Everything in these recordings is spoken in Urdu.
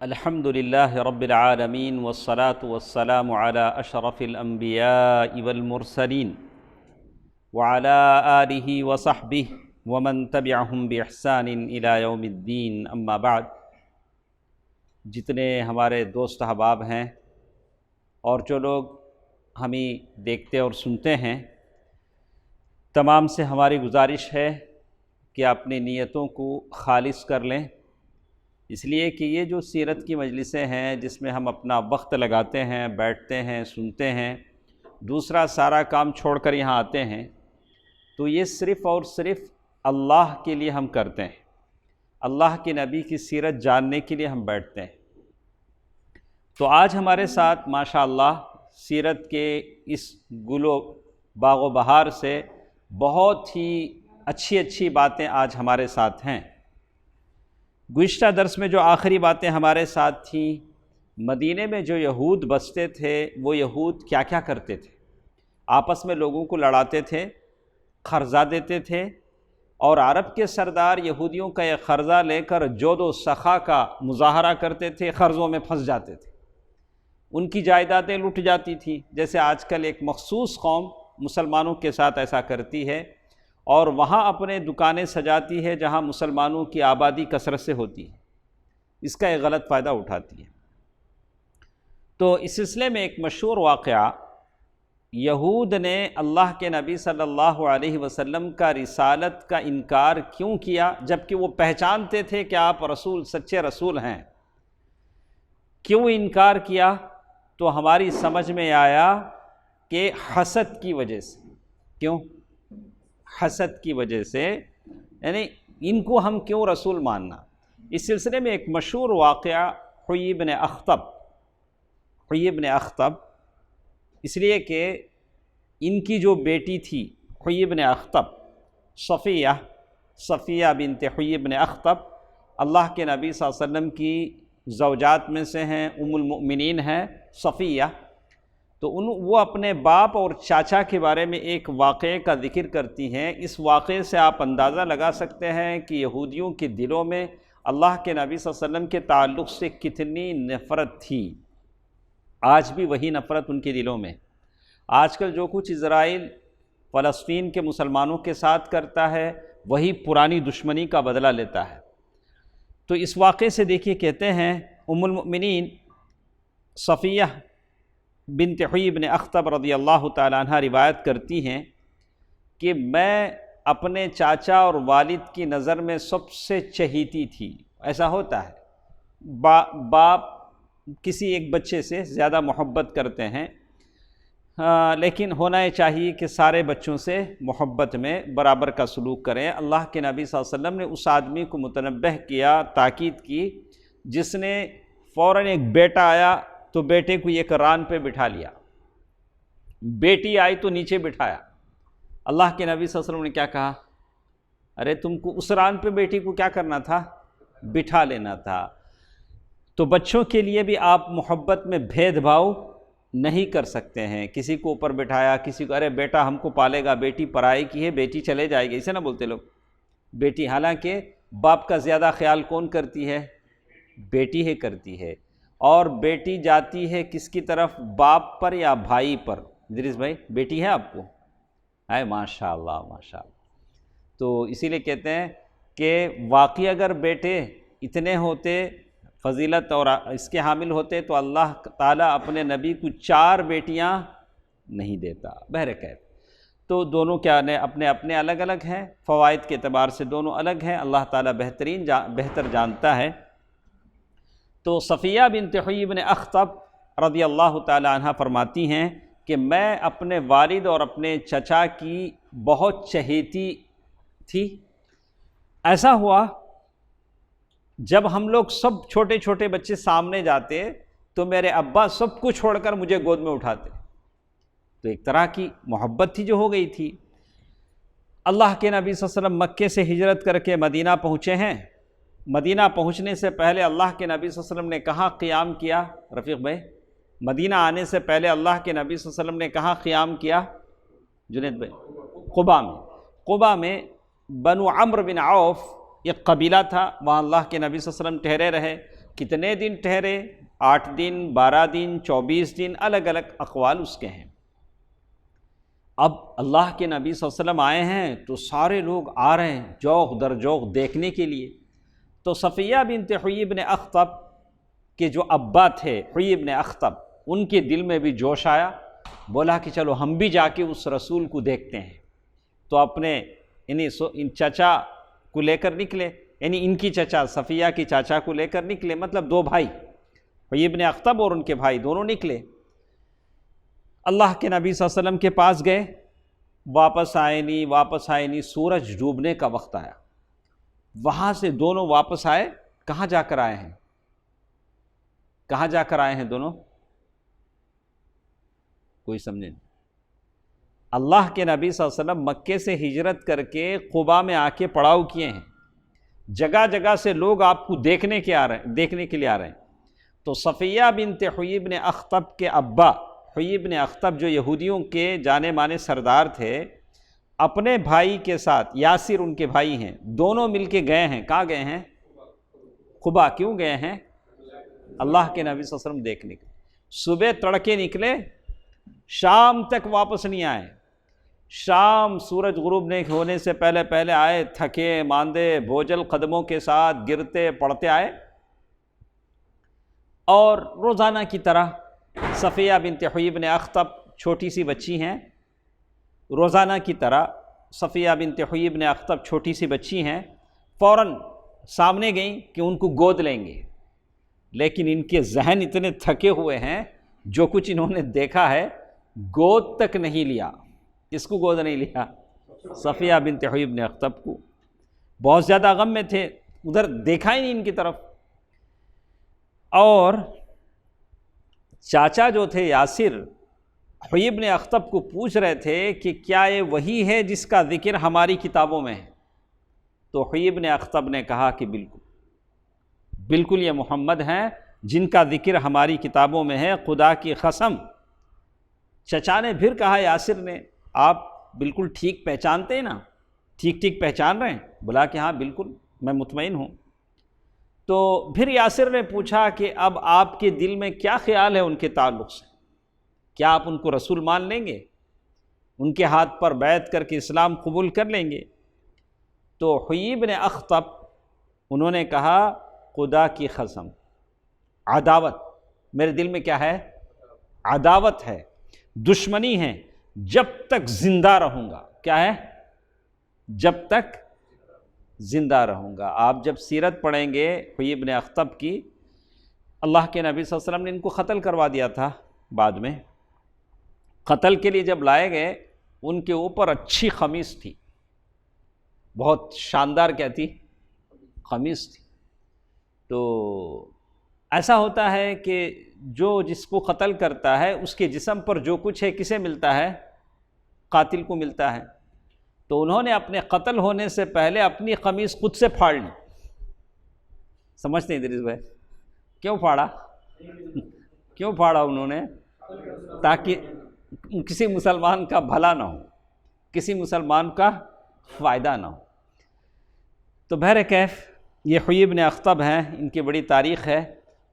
الحمد للہ رب العالمین والصلاة والسلام علی اشرف الانبیاء والمرسلین وعلی آلہ وصحبہ ومن تبعہم بإحسان الی یوم الدین، اما بعد۔ جتنے ہمارے دوست احباب ہیں اور جو لوگ ہمیں دیکھتے اور سنتے ہیں، تمام سے ہماری گزارش ہے کہ اپنی نیتوں کو خالص کر لیں، اس لیے کہ یہ جو سیرت کی مجلسیں ہیں جس میں ہم اپنا وقت لگاتے ہیں، بیٹھتے ہیں، سنتے ہیں، دوسرا سارا کام چھوڑ کر یہاں آتے ہیں، تو یہ صرف اور صرف اللہ کے لیے ہم کرتے ہیں، اللہ کے نبی کی سیرت جاننے کے لیے ہم بیٹھتے ہیں۔ تو آج ہمارے ساتھ ماشاءاللہ سیرت کے اس گل و باغ و بہار سے بہت ہی اچھی باتیں آج ہمارے ساتھ ہیں۔ گزشتہ درس میں جو آخری باتیں ہمارے ساتھ تھیں، مدینے میں جو یہود بستے تھے وہ یہود کیا کیا کرتے تھے، آپس میں لوگوں کو لڑاتے تھے، قرضہ دیتے تھے، اور عرب کے سردار یہودیوں کا یہ قرضہ لے کر جود و سخا کا مظاہرہ کرتے تھے، قرضوں میں پھنس جاتے تھے، ان کی جائیدادیں لٹ جاتی تھیں، جیسے آج کل ایک مخصوص قوم مسلمانوں کے ساتھ ایسا کرتی ہے اور وہاں اپنے دکانیں سجاتی ہے جہاں مسلمانوں کی آبادی کثرت سے ہوتی ہے، اس کا ایک غلط فائدہ اٹھاتی ہے۔ تو اس سلسلے میں ایک مشہور واقعہ، یہود نے اللہ کے نبی صلی اللہ علیہ وسلم کا رسالت کا انکار کیوں کیا، جبکہ وہ پہچانتے تھے کہ آپ رسول، سچے رسول ہیں، کیوں انکار کیا؟ تو ہماری سمجھ میں آیا کہ حسد کی وجہ سے۔ کیوں؟ حسد کی وجہ سے، یعنی ان کو ہم کیوں رسول ماننا۔ اس سلسلے میں ایک مشہور واقعہ حیی بن اخطب، اس لیے کہ ان کی جو بیٹی تھی حیی بن اخطب، صفیہ بنت حیی بن اخطب، اللہ کے نبی صلی اللہ علیہ وسلم کی زوجات میں سے ہیں، ام المؤمنین ہیں صفیہ۔ تو وہ اپنے باپ اور چاچا کے بارے میں ایک واقعے کا ذکر کرتی ہیں۔ اس واقعے سے آپ اندازہ لگا سکتے ہیں کہ یہودیوں کے دلوں میں اللہ کے نبی صلی اللہ علیہ وسلم کے تعلق سے کتنی نفرت تھی۔ آج بھی وہی نفرت ان کے دلوں میں۔ آج کل جو کچھ اسرائیل فلسطین کے مسلمانوں کے ساتھ کرتا ہے، وہی پرانی دشمنی کا بدلہ لیتا ہے۔ تو اس واقعے سے دیکھیے، کہتے ہیں ام المؤمنین صفیہ بنت حیی بن اخطب رضی اللہ تعالی عنہ روایت کرتی ہیں کہ میں اپنے چاچا اور والد کی نظر میں سب سے چہیتی تھی۔ ایسا ہوتا ہے، باپ کسی ایک بچے سے زیادہ محبت کرتے ہیں، لیکن ہونا یہ چاہیے کہ سارے بچوں سے محبت میں برابر کا سلوک کریں۔ اللہ کے نبی صلی اللہ علیہ وسلم نے اس آدمی کو متنبہ کیا، تاکید کی، جس نے فوراً ایک بیٹا آیا تو بیٹے کو ایک ران پہ بٹھا لیا، بیٹی آئی تو نیچے بٹھایا۔ اللہ کے نبی صلی اللہ علیہ وسلم نے کیا کہا؟ ارے تم کو اس ران پہ بیٹی کو کیا کرنا تھا؟ بٹھا لینا تھا۔ تو بچوں کے لیے بھی آپ محبت میں بھید بھاؤ نہیں کر سکتے ہیں، کسی کو اوپر بٹھایا، کسی کو ارے بیٹا ہم کو پالے گا، بیٹی پرائی کی ہے، بیٹی چلے جائے گی، اسے نہ بولتے لوگ بیٹی، حالانکہ باپ کا زیادہ خیال کون کرتی ہے؟ بیٹی ہی کرتی ہے۔ اور بیٹی جاتی ہے کس کی طرف؟ باپ پر یا بھائی پر؟ ادریس بھائی بیٹی ہے آپ کو؟ ہے، ماشاء اللہ ماشاء اللہ۔ تو اسی لیے کہتے ہیں کہ واقعی اگر بیٹے اتنے ہوتے فضیلت اور اس کے حامل ہوتے تو اللہ تعالیٰ اپنے نبی کو 4 بیٹیاں نہیں دیتا۔ بہرکیف تو دونوں کیا اپنے اپنے الگ الگ ہیں، فوائد کے اعتبار سے دونوں الگ ہیں، اللہ تعالیٰ بہتر جانتا ہے۔ تو صفیہ بنت حیی بن اخطب رضی اللہ تعالی عنہ فرماتی ہیں کہ میں اپنے والد اور اپنے چچا کی بہت چہیتی تھی۔ ایسا ہوا جب ہم لوگ سب چھوٹے چھوٹے بچے سامنے جاتے تو میرے ابا سب کو چھوڑ کر مجھے گود میں اٹھاتے، تو ایک طرح کی محبت تھی جو ہو گئی تھی۔ اللہ کے نبی صلی اللہ علیہ وسلم مکے سے ہجرت کر کے مدینہ پہنچے ہیں۔ مدینہ پہنچنے سے پہلے اللہ کے نبی صلی اللہ علیہ وسلم نے کہاں قیام کیا؟ رفیق بھائی، مدینہ آنے سے پہلے اللہ کے نبی صلی اللہ علیہ وسلم نے کہاں قیام کیا؟ جنید بھائی، قباء میں بنو عمرو بن عوف ایک قبیلہ تھا، وہاں اللہ کے نبی صلی اللہ علیہ وسلم ٹھہرے رہے، کتنے دن ٹھہرے، 8 دن، 12 دن، 24 دن، الگ الگ اقوال اس کے ہیں۔ اب اللہ کے نبی صلی اللہ علیہ وسلم آئے ہیں تو سارے لوگ آ رہے ہیں جوق در جوق دیکھنے کے لیے۔ تو صفیہ بنت حیی بن اخطب کے جو ابا تھے حیی بن اخطب، ان کے دل میں بھی جوش آیا، بولا کہ چلو ہم بھی جا کے اس رسول کو دیکھتے ہیں۔ تو اپنے ان چچا کو لے کر نکلے، یعنی ان کی چچا صفیہ کی چاچا کو لے کر نکلے، مطلب 2 بھائی حیی بن اخطب اور ان کے بھائی دونوں نکلے۔ اللہ کے نبی صلی اللہ علیہ وسلم کے پاس گئے، واپس آئے نہیں، سورج ڈوبنے کا وقت آیا، وہاں سے دونوں واپس آئے۔ کہاں جا کر آئے ہیں دونوں؟ کوئی سمجھے نہیں۔ اللہ کے نبی صلی اللہ علیہ وسلم مکے سے ہجرت کر کے قباء میں آ کے پڑاؤ کیے ہیں، جگہ جگہ سے لوگ آپ کو دیکھنے کے لیے آ رہے ہیں۔ تو صفیہ بنت حیی بن اخطب کے ابا حیی بن اخطب جو یہودیوں کے جانے مانے سردار تھے، اپنے بھائی کے ساتھ، یاسر ان کے بھائی ہیں، دونوں مل کے گئے ہیں۔ کہاں گئے ہیں؟ قباء۔ کیوں گئے ہیں؟ اللہ کے نبی صلی اللہ علیہ وسلم دیکھنے کے۔ صبح تڑکے نکلے، شام تک واپس نہیں آئے۔ شام سورج غروب ہونے سے پہلے آئے، تھکے ماندے بوجھل قدموں کے ساتھ گرتے پڑتے آئے، اور روزانہ کی طرح صفیہ بنت حیی بن اخطب چھوٹی سی بچی ہیں، روزانہ کی طرح صفیہ بنت حیی بن اخطب چھوٹی سی بچی ہیں، فوراً سامنے گئیں کہ ان کو گود لیں گے، لیکن ان کے ذہن اتنے تھکے ہوئے ہیں، جو کچھ انہوں نے دیکھا ہے گود تک نہیں لیا۔ کس کو گود نہیں لیا؟ صفیہ بنت حیی بن اخطب کو۔ بہت زیادہ غم میں تھے، ادھر دیکھا ہی نہیں ان کی طرف۔ اور چاچا جو تھے یاسر، حیی بن اخطب کو پوچھ رہے تھے کہ کیا یہ وہی ہے جس کا ذکر ہماری کتابوں میں ہے؟ تو حیی بن اخطب نے کہا کہ بالکل یہ محمد ہیں جن کا ذکر ہماری کتابوں میں ہے، خدا کی قسم۔ چچا نے پھر کہا یاسر نے، آپ بالکل ٹھیک پہچانتے ہیں نا؟ ٹھیک پہچان رہے ہیں؟ بولا کہ ہاں بالکل، میں مطمئن ہوں۔ تو پھر یاسر نے پوچھا کہ اب آپ کے دل میں کیا خیال ہے ان کے تعلق سے؟ کیا آپ ان کو رسول مان لیں گے؟ ان کے ہاتھ پر بیعت کر کے اسلام قبول کر لیں گے؟ تو حیی بن اخطب انہوں نے کہا، خدا کی قسم، عداوت میرے دل میں کیا ہے؟ عداوت ہے، دشمنی ہے، جب تک زندہ رہوں گا۔ کیا ہے؟ جب تک زندہ رہوں گا۔ آپ جب سیرت پڑھیں گے حیی بن اخطب کی، اللہ کے نبی صلی اللہ علیہ وسلم نے ان کو قتل کروا دیا تھا۔ بعد میں قتل کے لیے جب لائے گئے، ان کے اوپر اچھی قمیص تھی، بہت شاندار کیا تھی؟ قمیص تھی۔ تو ایسا ہوتا ہے کہ جس کو قتل کرتا ہے اس کے جسم پر جو کچھ ہے کسے ملتا ہے؟ قاتل کو ملتا ہے۔ تو انہوں نے اپنے قتل ہونے سے پہلے اپنی قمیص خود سے پھاڑ لی۔ سمجھتے ہیں ادریس بھائی؟ کیوں پھاڑا انہوں نے؟ تاکہ کسی مسلمان کا بھلا نہ ہو، کسی مسلمان کا فائدہ نہ ہو۔ تو بہرکیف یہ حیی بن اخطب ہیں، ان کی بڑی تاریخ ہے۔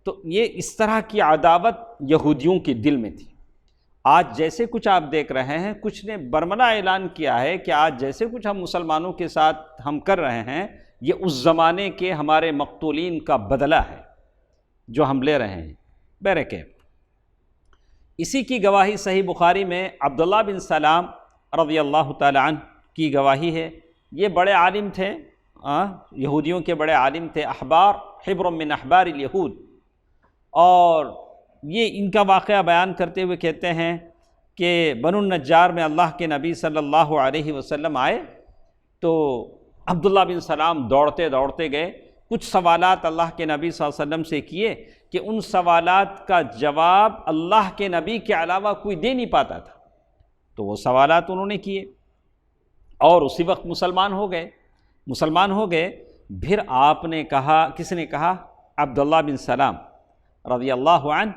تو یہ اس طرح کی عداوت یہودیوں کے دل میں تھی۔ آج جیسے کچھ آپ دیکھ رہے ہیں، کچھ نے برملا اعلان کیا ہے کہ آج جیسے کچھ ہم مسلمانوں کے ساتھ ہم کر رہے ہیں، یہ اس زمانے کے ہمارے مقتولین کا بدلہ ہے جو ہم لے رہے ہیں۔ بہرکیف اسی کی گواہی صحیح بخاری میں عبداللہ بن سلام رضی اللہ تعالی عنہ کی گواہی ہے۔ یہ بڑے عالم تھے، یہودیوں کے بڑے عالم تھے، احبار، حبر من احبار الیہود۔ اور یہ ان کا واقعہ بیان کرتے ہوئے کہتے ہیں کہ بنو النجار میں اللہ کے نبی صلی اللہ علیہ وسلم آئے تو عبداللہ بن سلام دوڑتے گئے، کچھ سوالات اللہ کے نبی صلی اللہ علیہ وسلم سے کیے کہ ان سوالات کا جواب اللہ کے نبی کے علاوہ کوئی دے نہیں پاتا تھا۔ تو وہ سوالات انہوں نے کیے اور اسی وقت مسلمان ہو گئے۔ پھر آپ نے کہا، کس نے کہا؟ عبداللہ بن سلام رضی اللہ عنہ،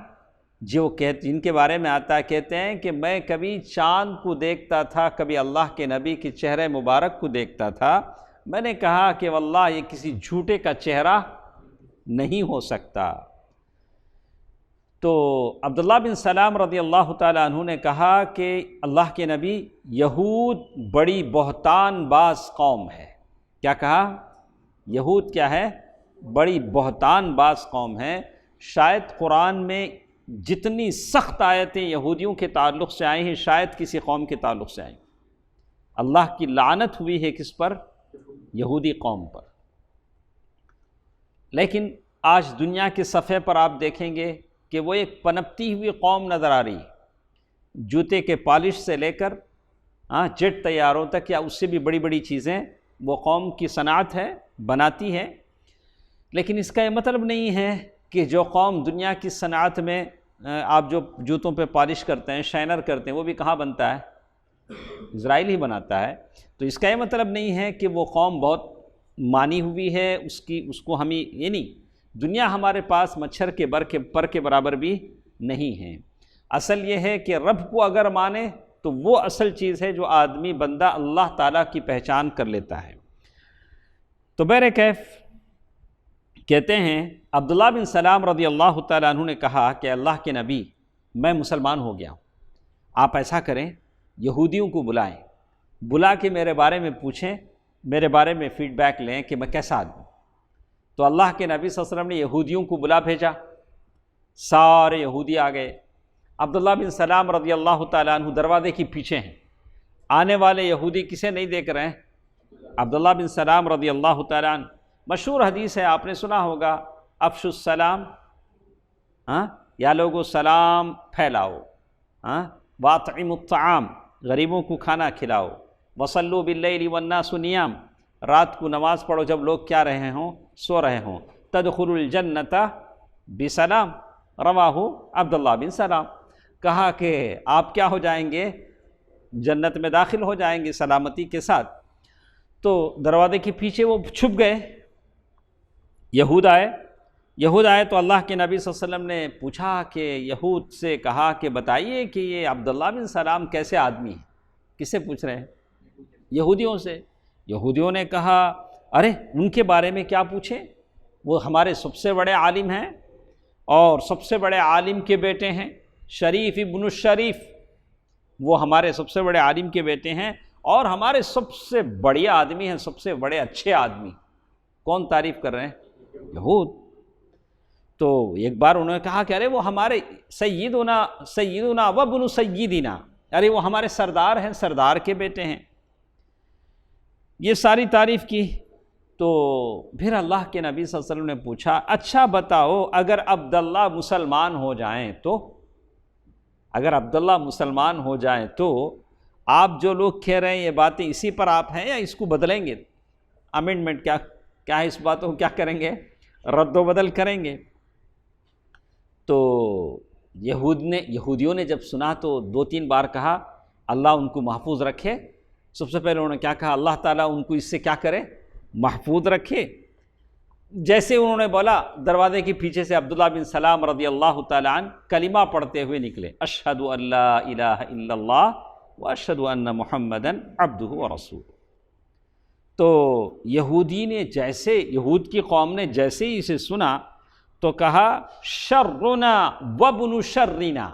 جن کے بارے میں آتا ہے، کہتے ہیں کہ میں کبھی چاند کو دیکھتا تھا، کبھی اللہ کے نبی کے چہرے مبارک کو دیکھتا تھا۔ میں نے کہا کہ واللہ یہ کسی جھوٹے کا چہرہ نہیں ہو سکتا۔ تو عبداللہ بن سلام رضی اللہ تعالیٰ عنہ نے کہا کہ اللہ کے نبی، یہود بڑی بہتان باز قوم ہے۔ کیا کہا؟ یہود کیا ہے؟ بڑی بہتان باز قوم ہے۔ شاید قرآن میں جتنی سخت آیتیں یہودیوں کے تعلق سے آئی ہیں شاید کسی قوم کے تعلق سے آئیں۔ اللہ کی لعنت ہوئی ہے کس پر؟ یہودی قوم پر۔ لیکن آج دنیا کے صفحے پر آپ دیکھیں گے کہ وہ ایک پنپتی ہوئی قوم نظر آ رہی ہے، جوتے کے پالش سے لے کر جیٹ طیاروں تک یا اس سے بھی بڑی بڑی چیزیں وہ قوم کی صنعت ہے، بناتی ہے۔ لیکن اس کا یہ مطلب نہیں ہے کہ جو قوم دنیا کی صنعت میں آپ جو جوتوں پہ پالش کرتے ہیں، شائنر کرتے ہیں، وہ بھی کہاں بنتا ہے؟ اسرائیل ہی بناتا ہے۔ تو اس کا یہ مطلب نہیں ہے کہ وہ قوم بہت مانی ہوئی ہے، اس کو ہمیں یہ نہیں، دنیا ہمارے پاس مچھر کے پر کے برابر بھی نہیں ہے۔ اصل یہ ہے کہ رب کو اگر مانے تو وہ اصل چیز ہے جو آدمی بندہ اللہ تعالیٰ کی پہچان کر لیتا ہے۔ تو بہرکیف کہتے ہیں عبداللہ بن سلام رضی اللہ تعالیٰ عنہ نے کہا کہ اللہ کے نبی، میں مسلمان ہو گیا ہوں، آپ ایسا کریں یہودیوں کو بلائیں، بلا کے میرے بارے میں پوچھیں، میرے بارے میں فیڈ بیک لیں کہ میں کیسا آدمی۔ تو اللہ کے نبی صلی اللہ علیہ وسلم نے یہودیوں کو بلا بھیجا، سارے یہودی آ گئے۔ عبداللہ بن سلام رضی اللہ تعالیٰ عنہ دروازے کے پیچھے ہیں، آنے والے یہودی کسے نہیں دیکھ رہے ہیں؟ عبداللہ بن سلام رضی اللہ تعالیٰ عنہ۔ مشہور حدیث ہے، آپ نے سنا ہوگا، افشوا السلام، یا لوگوں سلام پھیلاؤ، واطعموا الطعام، غریبوں کو کھانا کھلاؤ، وصلوا باللیل والناس نیام، رات کو نماز پڑھو جب لوگ کیا رہے ہوں؟ سو رہے ہوں، تدخلوا الجنۃ بسلام، رواہ عبداللہ بن سلام۔ کہا کہ آپ کیا ہو جائیں گے؟ جنت میں داخل ہو جائیں گے سلامتی کے ساتھ۔ تو دروازے کے پیچھے وہ چھپ گئے، یہود آئے تو اللہ کے نبی صلی اللہ علیہ وسلم نے پوچھا کہ یہود سے کہا کہ بتائیے کہ یہ عبداللہ بن سلام کیسے آدمی ہے؟ کس سے پوچھ رہے ہیں؟ یہودیوں سے۔ یہودیوں نے کہا ارے ان کے بارے میں کیا پوچھیں، وہ ہمارے سب سے بڑے عالم ہیں اور سب سے بڑے عالم کے بیٹے ہیں، شریف ابن الشریف، وہ ہمارے سب سے بڑے عالم کے بیٹے ہیں اور ہمارے سب سے بڑے آدمی ہیں، سب سے بڑے اچھے آدمی۔ کون تعریف کر رہے ہیں؟ یہود۔ تو ایک بار انہوں نے کہا کہ ارے وہ ہمارے سیدنا وابن سیدنا، ارے وہ ہمارے سردار ہیں، سردار کے بیٹے ہیں۔ یہ ساری تعریف کی۔ تو پھر اللہ کے نبی صلی اللہ علیہ وسلم نے پوچھا اچھا بتاؤ اگر عبداللہ مسلمان ہو جائیں تو، اگر عبداللہ مسلمان ہو جائیں تو آپ جو لوگ کہہ رہے ہیں یہ باتیں اسی پر آپ ہیں یا اس کو بدلیں گے؟ امینڈمنٹ کیا ہے، اس باتوں کو کیا کریں گے؟ رد و بدل کریں گے۔ تو یہودیوں نے جب سنا تو 2-3 بار کہا اللہ ان کو محفوظ رکھے۔ سب سے پہلے انہوں نے کیا کہا؟ اللہ تعالیٰ ان کو اس سے کیا کرے؟ محفوظ رکھے۔ جیسے انہوں نے بولا، دروازے کے پیچھے سے عبداللہ بن سلام رضی اللہ تعالیٰ عنہ کلمہ پڑھتے ہوئے نکلے، اشہد ان لا الہ الا اللہ واشہد ان محمدا عبدہ ورسولہ۔ تو یہود کی قوم نے جیسے ہی اسے سنا تو کہا شرنا وابن شرنا،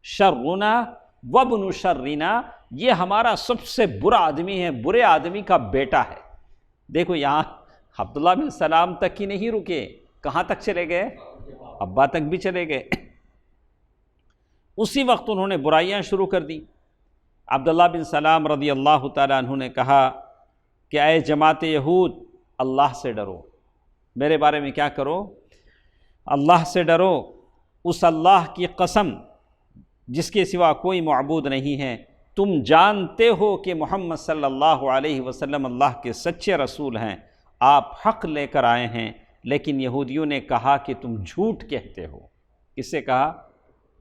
شرنا وابن شرنا، یہ ہمارا سب سے برا آدمی ہے، برے آدمی کا بیٹا ہے۔ دیکھو یہاں عبداللہ بن سلام تک ہی نہیں رکے، کہاں تک چلے گئے؟ ابا تک بھی چلے گئے۔ اسی وقت انہوں نے برائیاں شروع کر دی۔ عبداللہ بن سلام رضی اللہ تعالیٰ عنہ نے کہا کہ اے جماعت یہود، اللہ سے ڈرو، میرے بارے میں کیا کرو؟ اللہ سے ڈرو، اس اللہ کی قسم جس کے سوا کوئی معبود نہیں ہے۔ تم جانتے ہو کہ محمد صلی اللہ علیہ وسلم اللہ کے سچے رسول ہیں، آپ حق لے کر آئے ہیں، لیکن یہودیوں نے کہا کہ تم جھوٹ کہتے ہو۔ کس سے کہا؟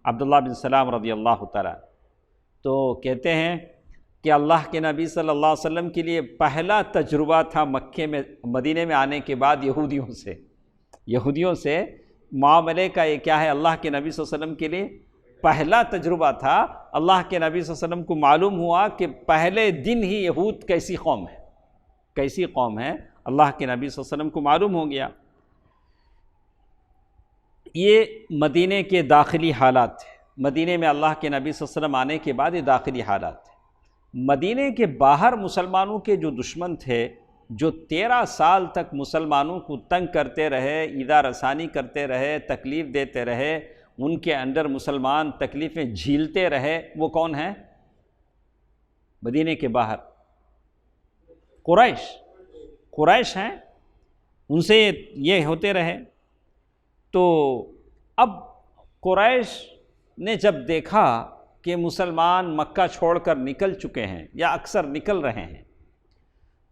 عبداللہ بن سلام رضی اللہ تعالیٰ۔ تو کہتے ہیں کہ اللہ کے نبی صلی اللہ علیہ وسلم کے لیے پہلا تجربہ تھا مدینے میں آنے کے بعد یہودیوں سے معاملے کا، یہ کیا ہے؟ اللہ کے نبی صلی اللہ علیہ وسلم کے لیے پہلا تجربہ تھا۔ اللہ کے نبی صلی اللہ علیہ وسلم کو معلوم ہوا کہ پہلے دن ہی یہود کیسی قوم ہے، اللہ کے نبی صلی اللہ علیہ وسلم کو معلوم ہو گیا۔ یہ مدینے کے داخلی حالات تھے، مدینے میں اللہ کے نبی صلی اللہ علیہ وسلم آنے کے بعد یہ داخلی حالات تھے۔ مدینے کے باہر مسلمانوں کے جو دشمن تھے، جو 13 سال تک مسلمانوں کو تنگ کرتے رہے، ایذا رسانی کرتے رہے، تکلیف دیتے رہے، ان کے اندر مسلمان تکلیفیں جھیلتے رہے، وہ کون ہیں؟ مدینے کے باہر قریش ہیں، ان سے یہ ہوتے رہے۔ تو اب قریش نے جب دیکھا کہ مسلمان مکہ چھوڑ کر نکل چکے ہیں یا اکثر نکل رہے ہیں،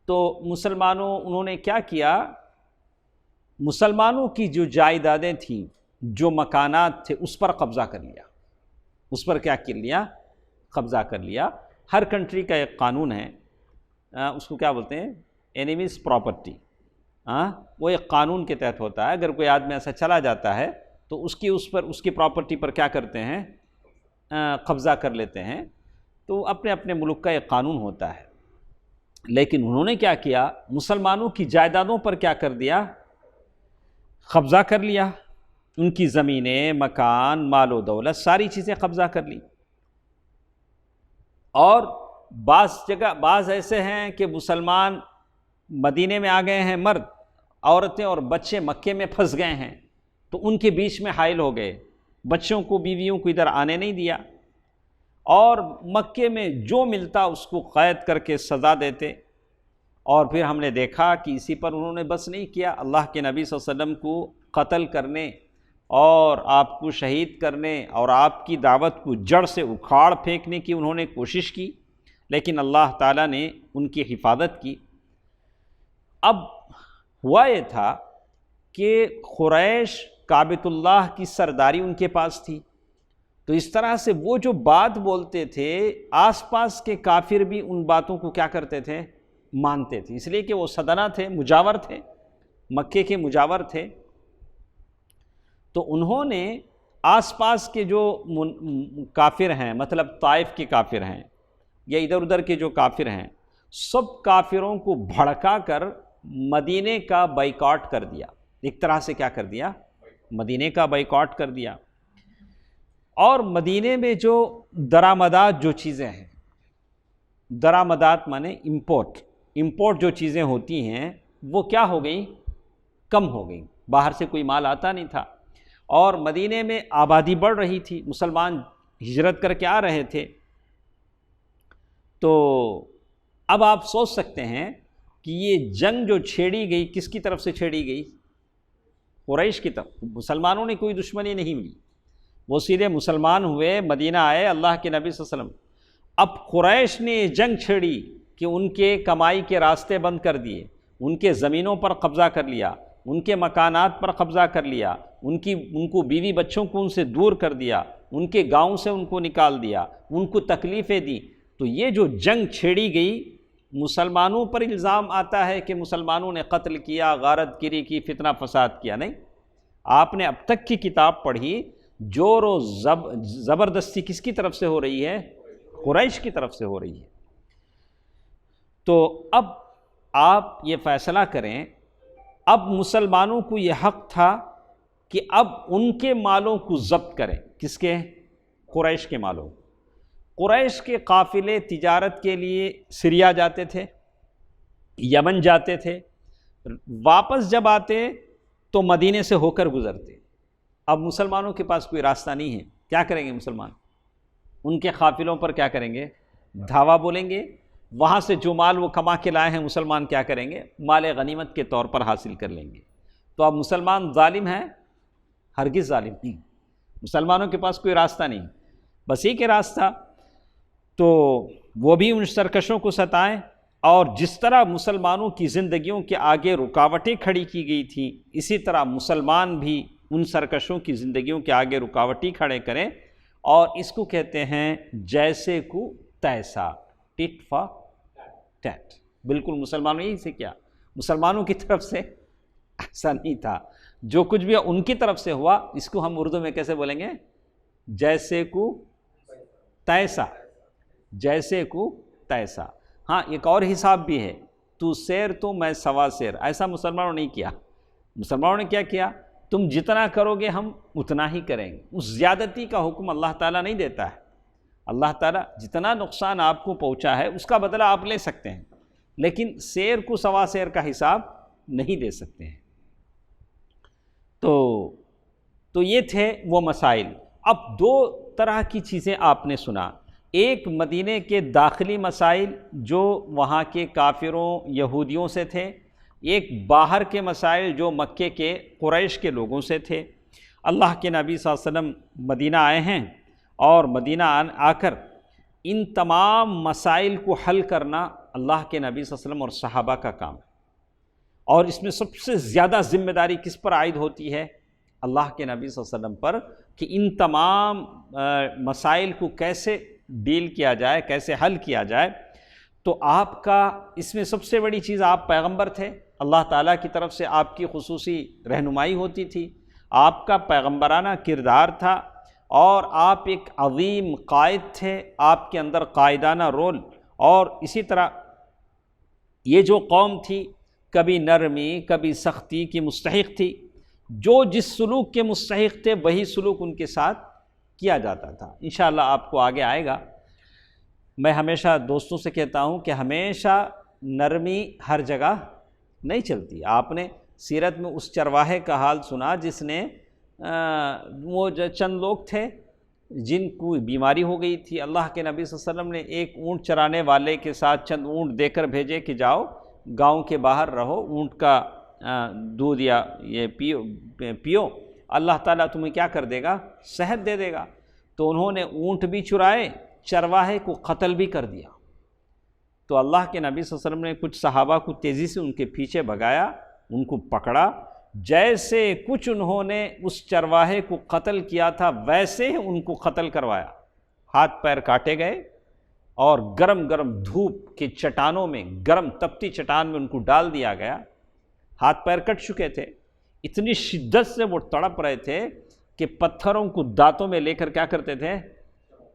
تو انہوں نے کیا کیا؟ مسلمانوں کی جو جائیدادیں تھیں، جو مکانات تھے، اس پر قبضہ کر لیا۔ اس پر کیا کر لیا؟ قبضہ کر لیا۔ ہر کنٹری کا ایک قانون ہے، اس کو کیا بولتے ہیں؟ Enemies property. وہ ایک قانون کے تحت ہوتا ہے، اگر کوئی آدمی ایسا چلا جاتا ہے تو اس کی پراپرٹی پر کیا کرتے ہیں؟ قبضہ کر لیتے ہیں۔ تو اپنے اپنے ملک کا ایک قانون ہوتا ہے، لیکن انہوں نے کیا کیا؟ مسلمانوں کی جائیدادوں پر کیا کر دیا؟ قبضہ کر لیا۔ ان کی زمینیں، مکان، مال و دولت، ساری چیزیں قبضہ کر لی۔ اور بعض ایسے ہیں کہ مسلمان مدینے میں آ گئے ہیں، مرد، عورتیں اور بچے مکے میں پھنس گئے ہیں، تو ان کے بیچ میں حائل ہو گئے، بچوں کو، بیویوں کو ادھر آنے نہیں دیا، اور مکے میں جو ملتا اس کو قید کر کے سزا دیتے۔ اور پھر ہم نے دیکھا کہ اسی پر انہوں نے بس نہیں کیا، اللہ کے نبی صلی اللہ علیہ وسلم کو قتل کرنے اور آپ کو شہید کرنے اور آپ کی دعوت کو جڑ سے اکھاڑ پھینکنے کی انہوں نے کوشش کی، لیکن اللہ تعالیٰ نے ان کی حفاظت کی۔ اب ہوا یہ تھا کہ قریش کعبۃ اللہ کی سرداری ان کے پاس تھی، تو اس طرح سے وہ جو بات بولتے تھے، آس پاس کے کافر بھی ان باتوں کو کیا کرتے تھے؟ مانتے تھے، اس لیے کہ وہ صدنہ تھے، مجاور تھے، مکے کے مجاور تھے۔ تو انہوں نے آس پاس کے جو کافر ہیں، مطلب طائف کے کافر ہیں یا ادھر ادھر کے جو کافر ہیں، سب کافروں کو بھڑکا کر مدینے کا بائیکاٹ کر دیا۔ ایک طرح سے کیا کر دیا؟ مدینے کا بائیکاٹ کر دیا۔ اور مدینے میں جو درآمدات جو چیزیں ہیں، درآمدات مانے امپورٹ جو چیزیں ہوتی ہیں، وہ کیا ہو گئی؟ کم ہو گئی۔ باہر سے کوئی مال آتا نہیں تھا، اور مدینے میں آبادی بڑھ رہی تھی، مسلمان ہجرت کر کے آ رہے تھے۔ تو اب آپ سوچ سکتے ہیں کہ یہ جنگ جو چھیڑی گئی، کس کی طرف سے چھیڑی گئی؟ قریش کی طرف۔ مسلمانوں نے کوئی دشمنی نہیں ملی، وہ سیدھے مسلمان ہوئے، مدینہ آئے، اللہ کے نبی صلی اللہ علیہ وسلم۔ اب قریش نے یہ جنگ چھیڑی کہ ان کے کمائی کے راستے بند کر دیے، ان کے زمینوں پر قبضہ کر لیا، ان کے مکانات پر قبضہ کر لیا، ان کو بیوی بچوں کو ان سے دور کر دیا، ان کے گاؤں سے ان کو نکال دیا، ان کو تکلیفیں دی۔ تو یہ جو جنگ چھیڑی گئی، مسلمانوں پر الزام آتا ہے کہ مسلمانوں نے قتل کیا، غارت گری کی، فتنہ فساد کیا، نہیں۔ آپ نے اب تک کی کتاب پڑھی، زور و زبردستی کس کی طرف سے ہو رہی ہے؟ قریش کی طرف سے ہو رہی ہے۔ تو اب آپ یہ فیصلہ کریں، اب مسلمانوں کو یہ حق تھا کہ اب ان کے مالوں کو ضبط کریں۔ کس کے؟ قریش کے مالوں۔ قریش کے قافلے تجارت کے لیے سریا جاتے تھے، یمن جاتے تھے، واپس جب آتے تو مدینے سے ہو کر گزرتے۔ اب مسلمانوں کے پاس کوئی راستہ نہیں ہے، کیا کریں گے مسلمان؟ ان کے قافلوں پر کیا کریں گے؟ دھاوا بولیں گے۔ وہاں سے جو مال وہ کما کے لائے ہیں، مسلمان کیا کریں گے؟ مال غنیمت کے طور پر حاصل کر لیں گے۔ تو اب مسلمان ظالم ہیں؟ ہرگز ظالم نہیں۔ مسلمانوں کے پاس کوئی راستہ نہیں، بس ایک راستہ، تو وہ بھی ان سرکشوں کو ستائیں، اور جس طرح مسلمانوں کی زندگیوں کے آگے رکاوٹیں کھڑی کی گئی تھیں، اسی طرح مسلمان بھی ان سرکشوں کی زندگیوں کے آگے رکاوٹیں کھڑے کریں۔ اور اس کو کہتے ہیں جیسے کو تیسا، ٹٹ فار ٹیٹ۔ بالکل مسلمانوں نے سے کیا، مسلمانوں کی طرف سے ایسا نہیں تھا، جو کچھ بھی ان کی طرف سے ہوا، اس کو ہم اردو میں کیسے بولیں گے؟ جیسے کو تیسا، جیسے کو تیسا۔ ہاں، ایک اور حساب بھی ہے، تو سیر تو میں سوا سیر، ایسا مسلمانوں نے نہیں کیا۔ مسلمانوں نے کیا کیا؟ تم جتنا کرو گے ہم اتنا ہی کریں گے۔ اس زیادتی کا حکم اللہ تعالیٰ نہیں دیتا ہے۔ اللہ تعالیٰ جتنا نقصان آپ کو پہنچا ہے اس کا بدلہ آپ لے سکتے ہیں، لیکن سیر کو سوا سیر کا حساب نہیں دے سکتے ہیں۔ تو یہ تھے وہ مسائل۔ اب دو طرح کی چیزیں آپ نے سنا، ایک مدینے کے داخلی مسائل جو وہاں کے کافروں یہودیوں سے تھے، ایک باہر کے مسائل جو مکے کے قریش کے لوگوں سے تھے۔ اللہ کے نبی صلی اللہ علیہ وسلم مدینہ آئے ہیں اور مدینہ آ کر ان تمام مسائل کو حل کرنا اللہ کے نبی صلی اللہ علیہ وسلم اور صحابہ کا کام ہے، اور اس میں سب سے زیادہ ذمہ داری کس پر عائد ہوتی ہے؟ اللہ کے نبی صلی اللہ علیہ وسلم پر، کہ ان تمام مسائل کو کیسے ڈیل کیا جائے، کیسے حل کیا جائے۔ تو آپ کا اس میں سب سے بڑی چیز، آپ پیغمبر تھے، اللہ تعالیٰ کی طرف سے آپ کی خصوصی رہنمائی ہوتی تھی، آپ کا پیغمبرانہ کردار تھا، اور آپ ایک عظیم قائد تھے، آپ کے اندر قائدانہ رول۔ اور اسی طرح یہ جو قوم تھی کبھی نرمی کبھی سختی کی مستحق تھی، جو جس سلوک کے مستحق تھے وہی سلوک ان کے ساتھ کیا جاتا تھا۔ انشاءاللہ آپ کو آگے آئے گا۔ میں ہمیشہ دوستوں سے کہتا ہوں کہ ہمیشہ نرمی ہر جگہ نہیں چلتی۔ آپ نے سیرت میں اس چرواہے کا حال سنا جس نے وہ جو چند لوگ تھے جن کو بیماری ہو گئی تھی، اللہ کے نبی صلی اللہ علیہ وسلم نے ایک اونٹ چرانے والے کے ساتھ چند اونٹ دے کر بھیجے کہ جاؤ گاؤں کے باہر رہو، اونٹ کا دودھ یا یہ پیو، اللہ تعالیٰ تمہیں کیا کر دے گا؟ صحت دے دے گا۔ تو انہوں نے اونٹ بھی چرائے، چرواہے کو قتل بھی کر دیا۔ تو اللہ کے نبی صلی اللہ علیہ وسلم نے کچھ صحابہ کو تیزی سے ان کے پیچھے بھگایا، ان کو پکڑا، جیسے کچھ انہوں نے اس چرواہے کو قتل کیا تھا ویسے ہی ان کو قتل کروایا، ہاتھ پیر کاٹے گئے اور گرم گرم دھوپ کی چٹانوں میں، گرم تپتی چٹان میں ان کو ڈال دیا گیا۔ ہاتھ پیر کٹ چکے تھے، اتنی شدت سے وہ تڑپ رہے تھے کہ پتھروں کو دانتوں میں لے کر کیا کرتے تھے؟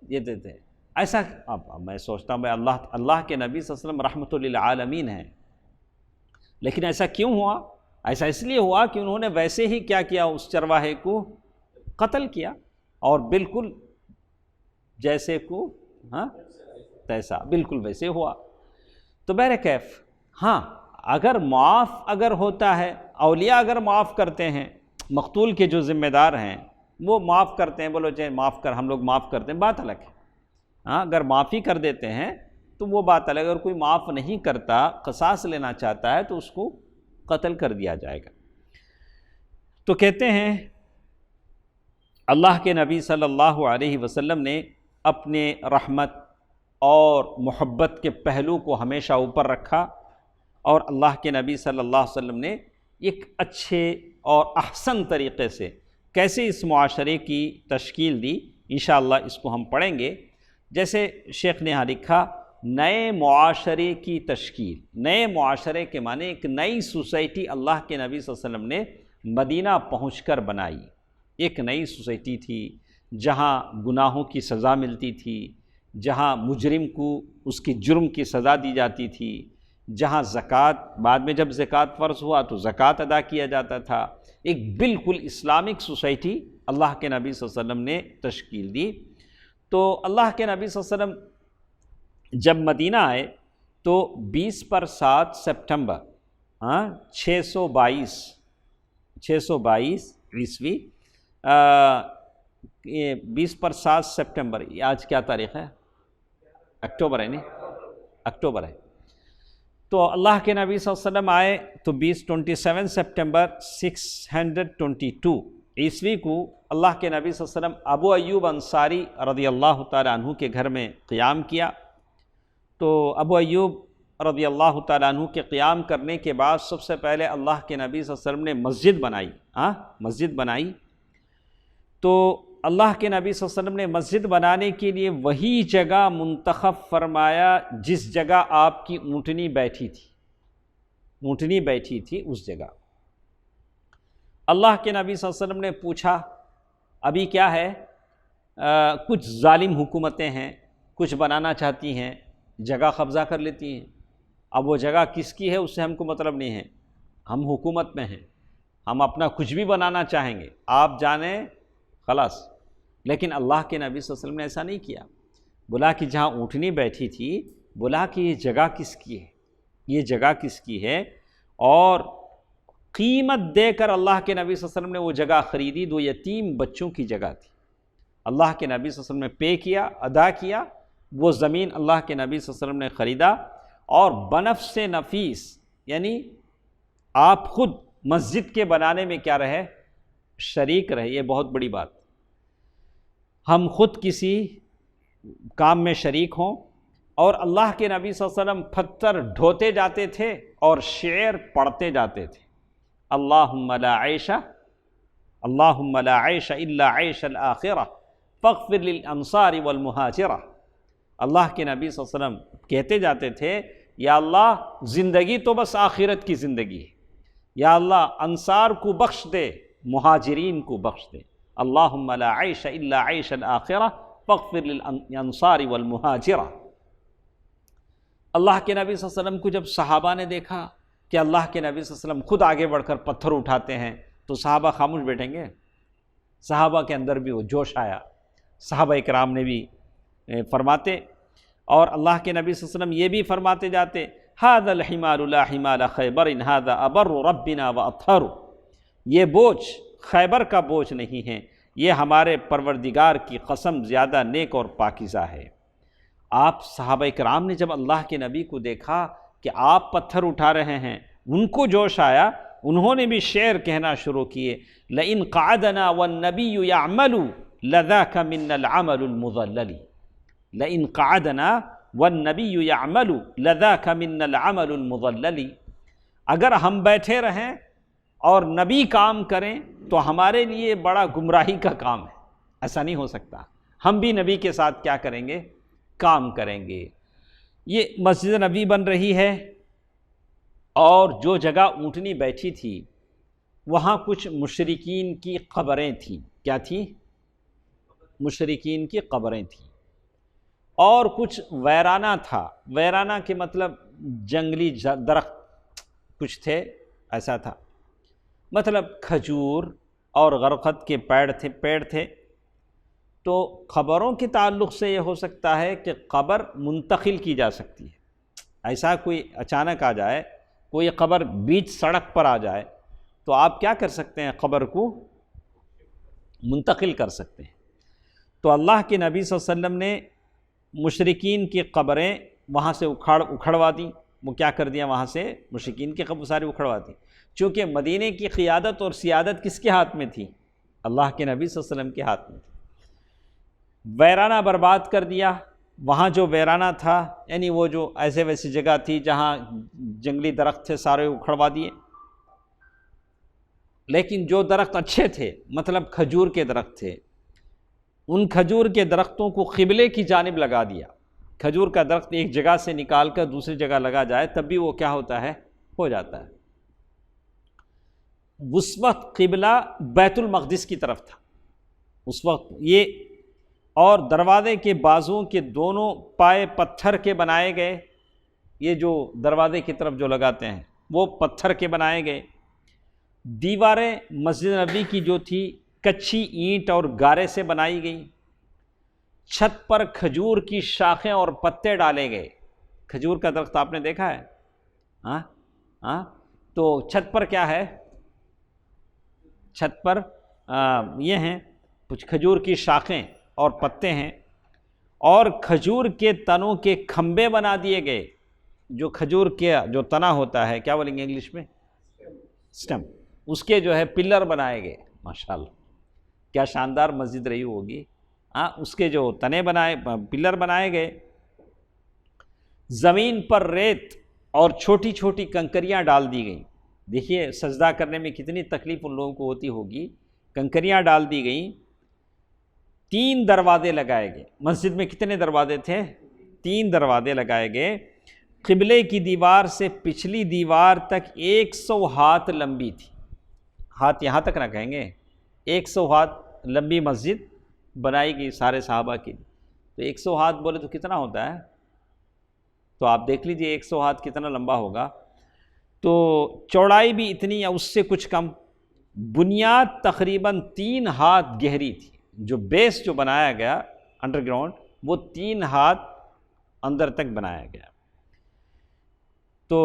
یہ دیتے۔ ایسا اب میں سوچتا ہوں اللہ کے نبی صلی اللہ علیہ وسلم رحمۃ للعالمین ہیں، لیکن ایسا کیوں ہوا؟ ایسا اس لیے ہوا کہ انہوں نے ویسے ہی کیا کیا، اس چرواہے کو قتل کیا، اور بالکل جیسے کو تیسا، بالکل ویسے ہوا۔ تو بہرکیف ہاں، اگر معاف اگر ہوتا ہے، اولیاء اگر معاف کرتے ہیں، مقتول کے جو ذمہ دار ہیں وہ معاف کرتے ہیں، بولو چاہے معاف کر، ہم لوگ معاف کرتے ہیں، بات الگ ہے۔ ہاں، اگر معافی کر دیتے ہیں تو وہ بات الگ۔ اگر کوئی معاف نہیں کرتا، قصاص لینا چاہتا ہے تو اس کو قتل کر دیا جائے گا۔ تو کہتے ہیں اللہ کے نبی صلی اللہ علیہ وسلم نے اپنے رحمت اور محبت کے پہلو کو ہمیشہ اوپر رکھا، اور اللہ کے نبی صلی اللہ علیہ وسلم نے ایک اچھے اور احسن طریقے سے کیسے اس معاشرے کی تشکیل دی، انشاءاللہ اس کو ہم پڑھیں گے۔ جیسے شیخ نے یہاں لکھا، نئے معاشرے کی تشکیل۔ نئے معاشرے کے معنی ایک نئی سوسائٹی اللہ کے نبی صلی اللہ علیہ وسلم نے مدینہ پہنچ کر بنائی۔ ایک نئی سوسائٹی تھی جہاں گناہوں کی سزا ملتی تھی، جہاں مجرم کو اس کی جرم کی سزا دی جاتی تھی، جہاں زکوٰۃ، بعد میں جب زکوٰۃ فرض ہوا تو زکوٰۃ ادا کیا جاتا تھا۔ ایک بالکل اسلامک سوسائٹی اللہ کے نبی صلی اللہ علیہ وسلم نے تشکیل دی۔ تو اللہ کے نبی صلی اللہ علیہ وسلم جب مدینہ آئے تو 20/7 سپٹمبر 622 عیسوی، 20/7 سپٹمبر، آج کیا تاریخ ہے؟ اکتوبر ہے، نہیں اکتوبر ہے۔ تو اللہ کے نبی صلی اللہ علیہ وسلم آئے تو 27 سپٹمبر 622 عیسوی کو اللہ کے نبی صلی اللہ علیہ وسلم ابو ایوب انصاری رضی اللہ تعالیٰ عنہ کے گھر میں قیام کیا۔ تو ابو ایوب رضی اللہ تعالیٰ عنہ کے قیام کرنے کے بعد سب سے پہلے اللہ کے نبی صلی اللہ علیہ وسلم نے مسجد بنائی۔ تو اللہ کے نبی صلی اللہ علیہ وسلم نے مسجد بنانے کے لیے وہی جگہ منتخب فرمایا جس جگہ آپ کی اونٹنی بیٹھی تھی، اس جگہ۔ اللہ کے نبی صلی اللہ علیہ وسلم نے پوچھا، ابھی کیا ہے، کچھ ظالم حکومتیں ہیں، کچھ بنانا چاہتی ہیں، جگہ قبضہ کر لیتی ہیں۔ اب وہ جگہ کس کی ہے اس سے ہم کو مطلب نہیں ہے، ہم حکومت میں ہیں، ہم اپنا کچھ بھی بنانا چاہیں گے، آپ جانیں خلاص۔ لیکن اللہ کے نبی صلی اللہ علیہ وسلم نے ایسا نہیں کیا، بولا کہ جہاں اونٹنی بیٹھی تھی، بولا کہ یہ جگہ کس کی ہے، یہ جگہ کس کی ہے، اور قیمت دے کر اللہ کے نبی صلی اللہ علیہ وسلم نے وہ جگہ خریدی، 2 یتیم بچوں کی جگہ تھی۔ اللہ کے نبی صلی اللہ علیہ وسلم نے پے کیا، ادا کیا، وہ زمین اللہ کے نبی صلی اللہ علیہ وسلم نے خریدا، اور بنفس نفیس، یعنی آپ خود مسجد کے بنانے میں کیا رہے، شریک رہے۔ یہ بہت بڑی بات، ہم خود کسی کام میں شریک ہوں، اور اللہ کے نبی صلی اللہ علیہ وسلم پتھر ڈھوتے جاتے تھے اور شعر پڑھتے جاتے تھے، اللہم لا عیش الا عیش الآخرہ فاغفر للانصار والمہاجرہ۔ اللہ کے نبی صلی اللہ علیہ وسلم کہتے جاتے تھے، یا اللہ زندگی تو بس آخرت کی زندگی ہے، یا اللہ انصار کو بخش دے، مہاجرین کو بخش دے، اللہم لا عیش الا عیش الآخرہ فاغفر للانصار والمہاجرہ۔ اللہ کے نبی صلی اللہ علیہ وسلم کو جب صحابہ نے دیکھا کہ اللہ کے نبی صلی اللہ علیہ وسلم خود آگے بڑھ کر پتھر اٹھاتے ہیں، تو صحابہ خاموش بیٹھیں گے؟ صحابہ کے اندر بھی وہ جوش آیا، صحابہ اکرام نے بھی فرماتے، اور اللہ کے نبی صلی اللہ علیہ وسلم یہ بھی فرماتے جاتے، ھذا الحمار لا حمال خیبر ھذا ابر ربنا واطہر، یہ بوجھ خیبر کا بوجھ نہیں ہے، یہ ہمارے پروردگار کی قسم زیادہ نیک اور پاکیزہ ہے۔ آپ صحابہ کرام نے جب اللہ کے نبی کو دیکھا کہ آپ پتھر اٹھا رہے ہیں، ان کو جوش آیا، انہوں نے بھی شعر کہنا شروع کیے، لئن قعدنا والنبی یعمل لذاک من العمل المضلل، لئن قعدنا والنبی یعمل لذاک من العمل المضلل، اگر ہم بیٹھے رہیں اور نبی کام کریں تو ہمارے لیے بڑا گمراہی کا کام ہے، ایسا نہیں ہو سکتا، ہم بھی نبی کے ساتھ کیا کریں گے، کام کریں گے۔ یہ مسجد نبی بن رہی ہے، اور جو جگہ اونٹنی بیٹھی تھی وہاں کچھ مشرکین کی قبریں تھیں، کیا تھی، مشرکین کی قبریں تھیں، اور کچھ ویرانہ تھا، ویرانہ کے مطلب جنگلی درخت کچھ تھے، ایسا تھا، مطلب کھجور اور غرقد کے پیڑ تھے۔ تو قبروں کے تعلق سے یہ ہو سکتا ہے کہ قبر منتقل کی جا سکتی ہے، ایسا کوئی اچانک آ جائے، کوئی قبر بیچ سڑک پر آ جائے تو آپ کیا کر سکتے ہیں، قبر کو منتقل کر سکتے ہیں۔ تو اللہ کے نبی صلی اللہ علیہ وسلم نے مشرکین کی قبریں وہاں سے اکھڑوا دیں، وہ کیا کر دیا، وہاں سے مشرکین کی قبر ساری اکھڑوا دیں، چونکہ مدینے کی قیادت اور سیادت کس کے ہاتھ میں تھی، اللہ کے نبی صلی اللہ علیہ وسلم کے ہاتھ میں تھی۔ ویرانہ برباد کر دیا، وہاں جو ویرانہ تھا یعنی وہ جو ایسے ویسی جگہ تھی جہاں جنگلی درخت تھے سارے اکھڑوا دیے، لیکن جو درخت اچھے تھے، مطلب کھجور کے درخت تھے، ان کھجور کے درختوں کو قبلے کی جانب لگا دیا۔ کھجور کا درخت ایک جگہ سے نکال کر دوسری جگہ لگا جائے تب بھی وہ کیا ہوتا ہے، ہو جاتا ہے۔ اس وقت قبلہ بیت المقدس کی طرف تھا اس وقت یہ، اور دروازے کے بازوؤں کے دونوں پائے پتھر کے بنائے گئے، یہ جو دروازے کی طرف جو لگاتے ہیں وہ پتھر کے بنائے گئے۔ دیواریں مسجد نبی کی جو تھی کچی اینٹ اور گارے سے بنائی گئی، چھت پر کھجور کی شاخیں اور پتے ڈالے گئے۔ کھجور کا درخت آپ نے دیکھا ہے، ہاں تو چھت پر کیا ہے، چھت پر یہ ہیں کچھ کھجور کی شاخیں اور پتے ہیں، اور کھجور کے تنوں کے کھمبے بنا دیے گئے، جو کھجور کے جو تنا ہوتا ہے، کیا بولیں گے انگلش میں، سٹم، اس کے جو ہے پلر بنائے گئے۔ ماشاءاللہ کیا شاندار مسجد رہی ہوگی، اس کے جو تنے پلر بنائے گئے۔ زمین پر ریت اور چھوٹی چھوٹی کنکریاں ڈال دی گئیں۔ دیکھیے سجدہ کرنے میں کتنی تکلیف ان لوگوں کو ہوتی ہوگی، کنکریاں ڈال دی گئیں۔ 3 دروازے لگائے گئے، مسجد میں کتنے دروازے تھے، 3 دروازے لگائے گئے۔ قبلے کی دیوار سے پچھلی دیوار تک 100 ہاتھ لمبی تھی، ہاتھ یہاں تک نہ کہیں گے، 100 ہاتھ لمبی مسجد بنائی گئی سارے صحابہ کی۔ تو 100 ہاتھ بولے تو کتنا ہوتا ہے، تو آپ دیکھ لیجئے 100 ہاتھ کتنا لمبا ہوگا۔ تو چوڑائی بھی اتنی یا اس سے کچھ کم، بنیاد تقریباً 3 ہاتھ گہری تھی، جو بیس جو بنایا گیا انڈر گراؤنڈ وہ 3 ہاتھ اندر تک بنایا گیا۔ تو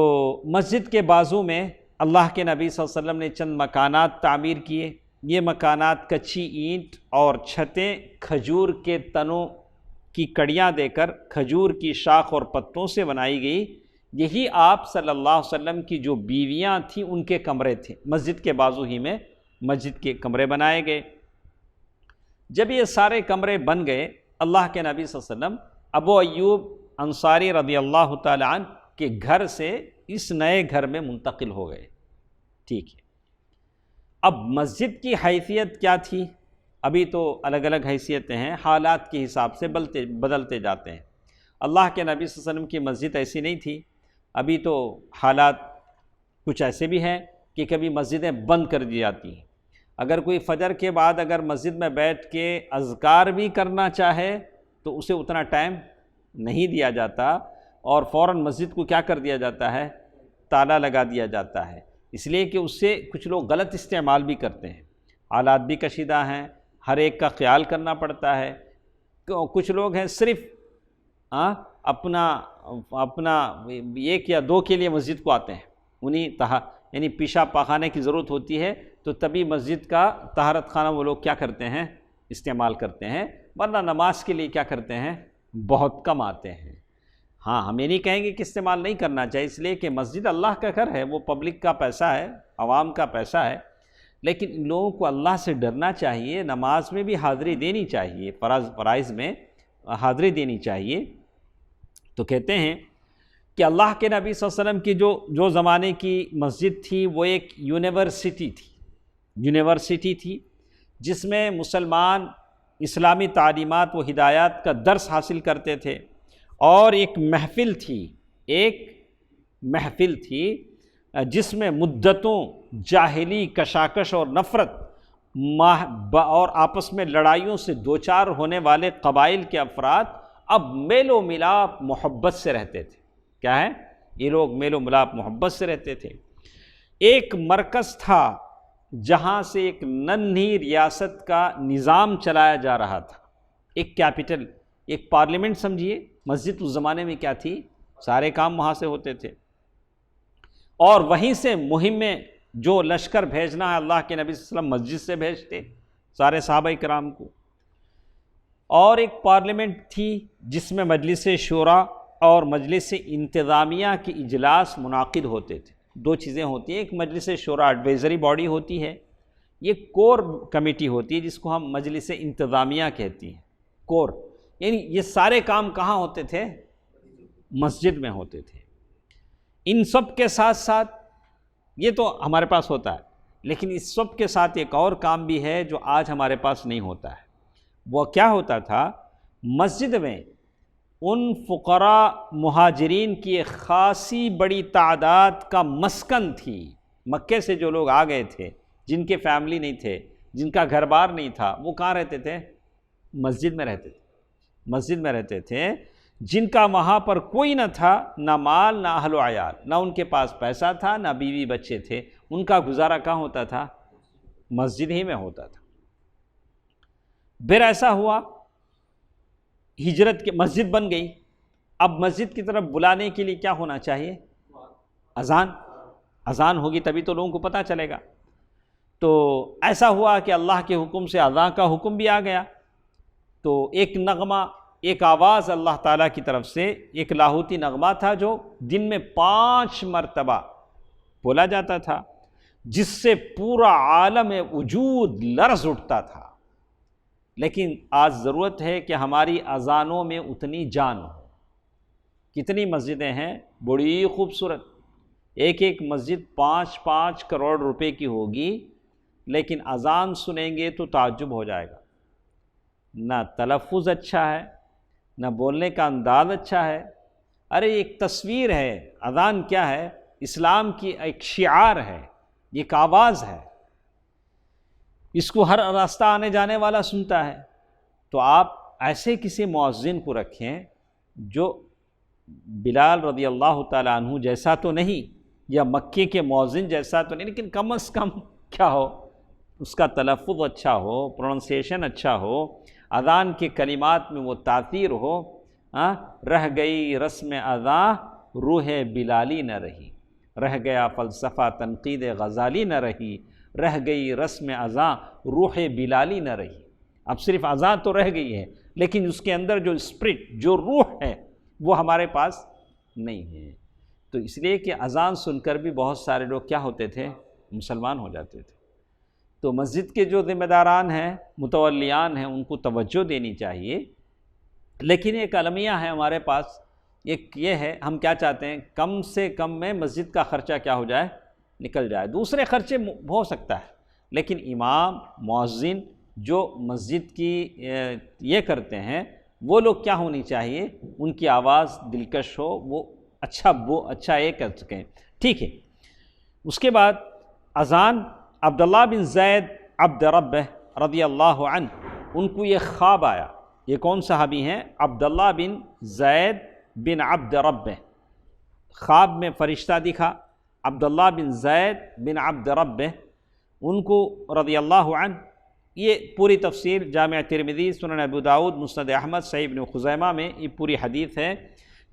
مسجد کے بازو میں اللہ کے نبی صلی اللہ علیہ وسلم نے چند مکانات تعمیر کیے۔ یہ مکانات کچی اینٹ اور چھتیں کھجور کے تنوں کی کڑیاں دے کر کھجور کی شاخ اور پتوں سے بنائی گئی۔ یہی آپ صلی اللہ علیہ وسلم کی جو بیویاں تھیں ان کے کمرے تھے، مسجد کے بازو ہی میں مسجد کے کمرے بنائے گئے۔ جب یہ سارے کمرے بن گئے، اللہ کے نبی صلی اللہ علیہ وسلم ابو ایوب انصاری رضی اللہ تعالی عنہ کے گھر سے اس نئے گھر میں منتقل ہو گئے۔ ٹھیک ہے، اب مسجد کی حیثیت کیا تھی؟ ابھی تو الگ الگ حیثیتیں ہیں، حالات کے حساب سے بدلتے جاتے ہیں۔ اللہ کے نبی صلی اللہ علیہ وسلم کی مسجد ایسی نہیں تھی، ابھی تو حالات کچھ ایسے بھی ہیں کہ کبھی مسجدیں بند کر دی جاتی ہیں۔ اگر کوئی فجر کے بعد اگر مسجد میں بیٹھ کے اذکار بھی کرنا چاہے تو اسے اتنا ٹائم نہیں دیا جاتا، اور فوراً مسجد کو کیا کر دیا جاتا ہے؟ تالا لگا دیا جاتا ہے، اس لیے کہ اس سے کچھ لوگ غلط استعمال بھی کرتے ہیں۔ آلات بھی کشیدہ ہیں، ہر ایک کا خیال کرنا پڑتا ہے۔ کچھ لوگ ہیں صرف اپنا 1 یا 2 کے لیے مسجد کو آتے ہیں، انہیں یعنی پیشاب پاخانے کی ضرورت ہوتی ہے تو تبھی مسجد کا طہارت خانہ وہ لوگ کیا کرتے ہیں؟ استعمال کرتے ہیں، ورنہ نماز کے لیے کیا کرتے ہیں؟ بہت کم آتے ہیں۔ ہاں، ہم یہ نہیں کہیں گے کہ استعمال نہیں کرنا چاہیے، اس لیے کہ مسجد اللہ کا گھر ہے، وہ پبلک کا پیسہ ہے، عوام کا پیسہ ہے، لیکن ان لوگوں کو اللہ سے ڈرنا چاہیے، نماز میں بھی حاضری دینی چاہیے، فرائض میں حاضری دینی چاہیے۔ تو کہتے ہیں کہ اللہ کے نبی صلی اللہ علیہ وسلم کی جو زمانے کی مسجد تھی وہ ایک یونیورسٹی تھی جس میں مسلمان اسلامی تعلیمات و ہدایات کا درس حاصل کرتے تھے، اور ایک محفل تھی جس میں مدتوں جاہلی کشاکش اور نفرت اور آپس میں لڑائیوں سے دوچار ہونے والے قبائل کے افراد اب میل و ملاپ محبت سے رہتے تھے۔ کیا ہے؟ یہ لوگ میل و ملاپ محبت سے رہتے تھے۔ ایک مرکز تھا جہاں سے ایک ننھی ریاست کا نظام چلایا جا رہا تھا، ایک کیپٹل، ایک پارلیمنٹ سمجھیے۔ مسجد اس زمانے میں کیا تھی؟ سارے کام وہاں سے ہوتے تھے، اور وہیں سے مہم میں جو لشکر بھیجنا ہے اللہ کے نبی صلی اللہ علیہ وسلم مسجد سے بھیجتے سارے صحابہ کرام کو۔ اور ایک پارلیمنٹ تھی جس میں مجلس شورا اور مجلس انتظامیہ کی اجلاس منعقد ہوتے تھے۔ 2 چیزیں ہوتی ہیں، ایک مجلس شورا ایڈوائزری باڈی ہوتی ہے، یہ کور کمیٹی ہوتی ہے جس کو ہم مجلس انتظامیہ کہتی ہیں۔ کور یعنی یہ سارے کام کہاں ہوتے تھے؟ مسجد میں ہوتے تھے۔ ان سب کے ساتھ ساتھ یہ تو ہمارے پاس ہوتا ہے، لیکن اس سب کے ساتھ ایک اور کام بھی ہے جو آج ہمارے پاس نہیں ہوتا ہے۔ وہ کیا ہوتا تھا؟ مسجد میں ان فقراء مہاجرین کی ایک خاصی بڑی تعداد کا مسکن تھی۔ مکے سے جو لوگ آ گئے تھے، جن کے فیملی نہیں تھے، جن کا گھر بار نہیں تھا، وہ کہاں رہتے تھے؟ مسجد میں رہتے تھے۔ مسجد میں رہتے تھے، جن کا وہاں پر کوئی نہ تھا، نہ مال نہ اہل و عیال، نہ ان کے پاس پیسہ تھا نہ بیوی بچے تھے، ان کا گزارا کہاں ہوتا تھا؟ مسجد ہی میں ہوتا تھا۔ پھر ایسا ہوا، ہجرت کے مسجد بن گئی۔ اب مسجد کی طرف بلانے کے لیے کیا ہونا چاہیے؟ اذان ہوگی تبھی تو لوگوں کو پتہ چلے گا۔ تو ایسا ہوا کہ اللہ کے حکم سے اذان کا حکم بھی آ گیا، تو ایک نغمہ، ایک آواز اللہ تعالیٰ کی طرف سے، ایک لاہوتی نغمہ تھا جو دن میں 5 مرتبہ بولا جاتا تھا، جس سے پورا عالم وجود لرز اٹھتا تھا۔ لیکن آج ضرورت ہے کہ ہماری اذانوں میں اتنی جان ہو۔ کتنی مسجدیں ہیں بڑی خوبصورت، ایک مسجد 5 کروڑ روپے کی ہوگی، لیکن اذان سنیں گے تو تعجب ہو جائے گا۔ نہ تلفظ اچھا ہے، نہ بولنے کا انداز اچھا ہے۔ ارے ایک تصویر ہے، اذان کیا ہے؟ اسلام کی ایک شعار ہے، ایک آواز ہے، اس کو ہر راستہ آنے جانے والا سنتا ہے۔ تو آپ ایسے کسی مؤذن کو رکھیں جو بلال رضی اللہ تعالیٰ عنہ جیسا تو نہیں، یا مکے کے مؤذن جیسا تو نہیں، لیکن کم از کم کیا ہو؟ اس کا تلفظ اچھا ہو، پروننسیشن اچھا ہو، اذان کے کلمات میں وہ تاثیر ہو، رہ گئی رسم اذاں روح بلالی نہ رہی، رہ گیا فلسفہ تنقید غزالی نہ رہی، رہ گئی رسم اذاں روح بلالی نہ رہی۔ اب صرف اذان تو رہ گئی ہے، لیکن اس کے اندر جو اسپرٹ، جو روح ہے، وہ ہمارے پاس نہیں ہے۔ تو اس لیے کہ اذان سن کر بھی بہت سارے لوگ کیا ہوتے تھے؟ مسلمان ہو جاتے تھے۔ تو مسجد کے جو ذمہ داران ہیں، متولیان ہیں، ان کو توجہ دینی چاہیے۔ لیکن ایک المیہ ہے ہمارے پاس، ایک یہ ہے، ہم کیا چاہتے ہیں کم سے کم میں مسجد کا خرچہ کیا ہو جائے، نکل جائے۔ دوسرے خرچے ہو سکتا ہے، لیکن امام، مؤذن جو مسجد کی یہ کرتے ہیں، وہ لوگ کیا ہونی چاہیے، ان کی آواز دلکش ہو، وہ اچھا یہ کر سکیں۔ ٹھیک ہے۔ اس کے بعد اذان، عبداللہ بن زید عبد ربہ رضی اللہ عنہ، ان کو یہ خواب آیا۔ یہ کون صحابی ہیں؟ عبداللہ بن زید بن عبد ربہ۔ خواب میں فرشتہ دکھا، عبداللہ بن زید بن عبد ربہ، ان کو رضی اللہ عنہ۔ یہ پوری تفسیر جامع ترمذی، سنن ابو داؤد، مسند احمد، صحیح ابن خزیمہ میں یہ پوری حدیث ہے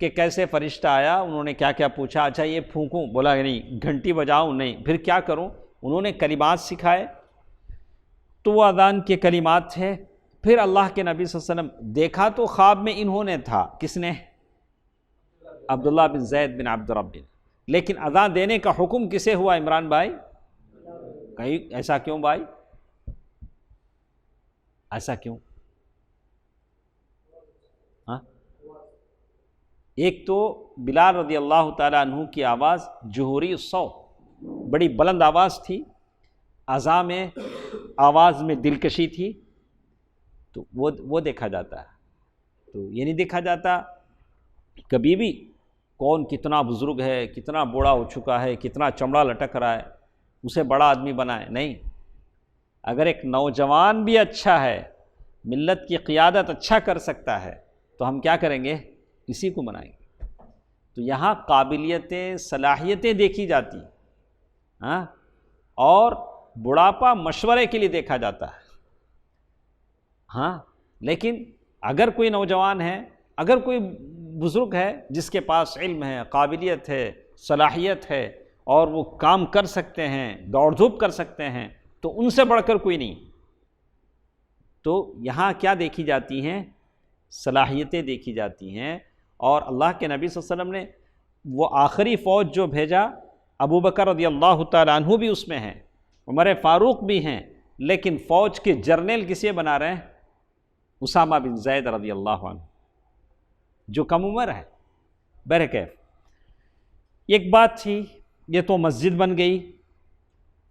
کہ کیسے فرشتہ آیا، انہوں نے کیا کیا پوچھا۔ اچھا یہ پھونکوں؟ بولا نہیں۔ گھنٹی بجاؤں؟ نہیں۔ پھر کیا کروں؟ انہوں نے کلمات سکھائے، تو وہ اذان کے کلمات تھے۔ پھر اللہ کے نبی صلی اللہ علیہ وسلم دیکھا تو خواب میں انہوں نے تھا، کس نے؟ عبداللہ بن زید بن عبد ربہ۔ لیکن اذان دینے کا حکم کسے ہوا عمران بھائی؟ کہیں ایسا کیوں بھائی؟ ایسا کیوں؟ ہاں، ایک تو بلال رضی اللہ تعالیٰ عنہ کی آواز جہوری الصوت، بڑی بلند آواز تھی، اذان میں آواز میں دلکشی تھی، تو وہ دیکھا جاتا ہے۔ تو یہ نہیں دیکھا جاتا کبھی بھی کون کتنا بزرگ ہے، کتنا بوڑھا ہو چکا ہے، کتنا چمڑا لٹک رہا ہے، اسے بڑا آدمی بنائے، نہیں۔ اگر ایک نوجوان بھی اچھا ہے، ملت کی قیادت اچھا کر سکتا ہے، تو ہم کیا کریں گے؟ اسی کو بنائیں گے۔ تو یہاں قابلیتیں، صلاحیتیں دیکھی جاتی ہیں، اور بڑھاپا مشورے کے لیے دیکھا جاتا ہے۔ ہاں، لیکن اگر کوئی نوجوان ہے، اگر کوئی بزرگ ہے جس کے پاس علم ہے، قابلیت ہے، صلاحیت ہے، اور وہ کام کر سکتے ہیں، دوڑ دھوپ کر سکتے ہیں، تو ان سے بڑھ کر کوئی نہیں۔ تو یہاں کیا دیکھی جاتی ہیں؟ صلاحیتیں دیکھی جاتی ہیں۔ اور اللہ کے نبی صلی اللہ علیہ وسلم نے وہ آخری فوج جو بھیجا، ابو بکر رضی اللہ تعالیٰ عنہ بھی اس میں ہیں، عمر فاروق بھی ہیں، لیکن فوج کے جرنیل کسے بنا رہے ہیں؟ اسامہ بن زید رضی اللہ عنہ، جو کم عمر ہے۔ بہرکیف ایک بات تھی، یہ تو مسجد بن گئی،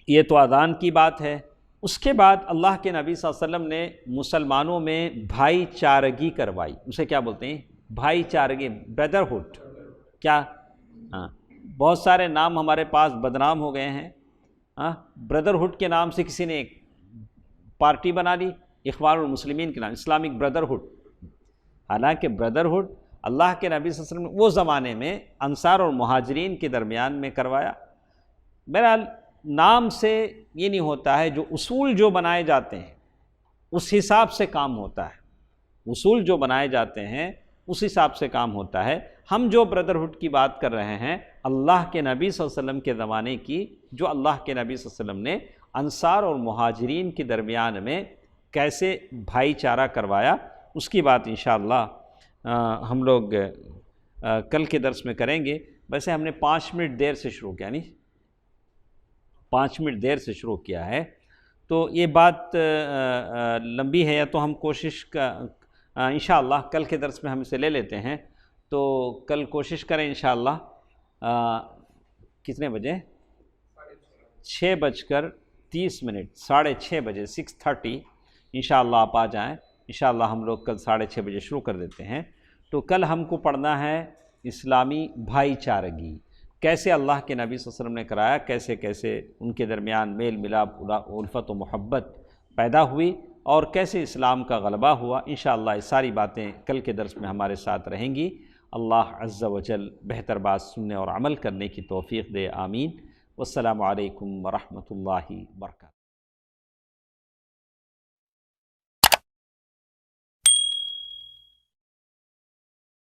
یہ تو اذان کی بات ہے۔ اس کے بعد اللہ کے نبی صلی اللہ علیہ وسلم نے مسلمانوں میں بھائی چارگی کروائی۔ اسے کیا بولتے ہیں؟ بھائی چارگی، بردرہڈ۔ کیا؟ ہاں، بہت سارے نام ہمارے پاس بدنام ہو گئے ہیں۔ بردرہڈ کے نام سے کسی نے ایک پارٹی بنا لی، اخوان المسلمین کے نام، اسلامک بردرہڈ۔ حالانکہ بردرہڈ اللہ کے نبی صلی اللہ علیہ وسلم نے وہ زمانے میں انصار اور مہاجرین کے درمیان میں کروایا۔ بہرحال نام سے یہ نہیں ہوتا ہے، جو اصول جو بنائے جاتے ہیں اس حساب سے کام ہوتا ہے۔ اصول جو بنائے جاتے ہیں اس حساب سے کام ہوتا ہے۔ ہم جو بردرہڈ کی بات کر رہے ہیں، اللہ کے نبی صلی اللہ علیہ وسلم کے زمانے کی، جو اللہ کے نبی صلی اللہ علیہ وسلم نے انصار اور مہاجرین کے درمیان میں کیسے بھائی چارہ کروایا، اس کی بات انشاءاللہ ہم لوگ کل کے درس میں کریں گے۔ ویسے ہم نے 5 منٹ دیر سے شروع کیا، نہیں 5 منٹ دیر سے شروع کیا ہے، تو یہ بات لمبی ہے، یا تو ہم کوشش انشاءاللہ کل کے درس میں ہم اسے لے لیتے ہیں۔ تو کل کوشش کریں انشاءاللہ کتنے بجے؟ 6:30، 6:30 بجے، 6:30 انشاءاللہ آپ آ جائیں۔ انشاءاللہ ہم لوگ کل 6:30 بجے شروع کر دیتے ہیں۔ تو کل ہم کو پڑھنا ہے اسلامی بھائی چارگی، کیسے اللہ کے نبی صلی اللہ علیہ وسلم نے کرایا، کیسے کیسے ان کے درمیان میل ملاپ، الفت و محبت پیدا ہوئی، اور کیسے اسلام کا غلبہ ہوا۔ انشاءاللہ یہ ساری باتیں کل کے درس میں ہمارے ساتھ رہیں گی۔ اللہ عز و جل بہتر بات سننے اور عمل کرنے کی توفیق دے، آمین۔ والسلام علیکم ورحمۃ اللہ وبرکاتہ۔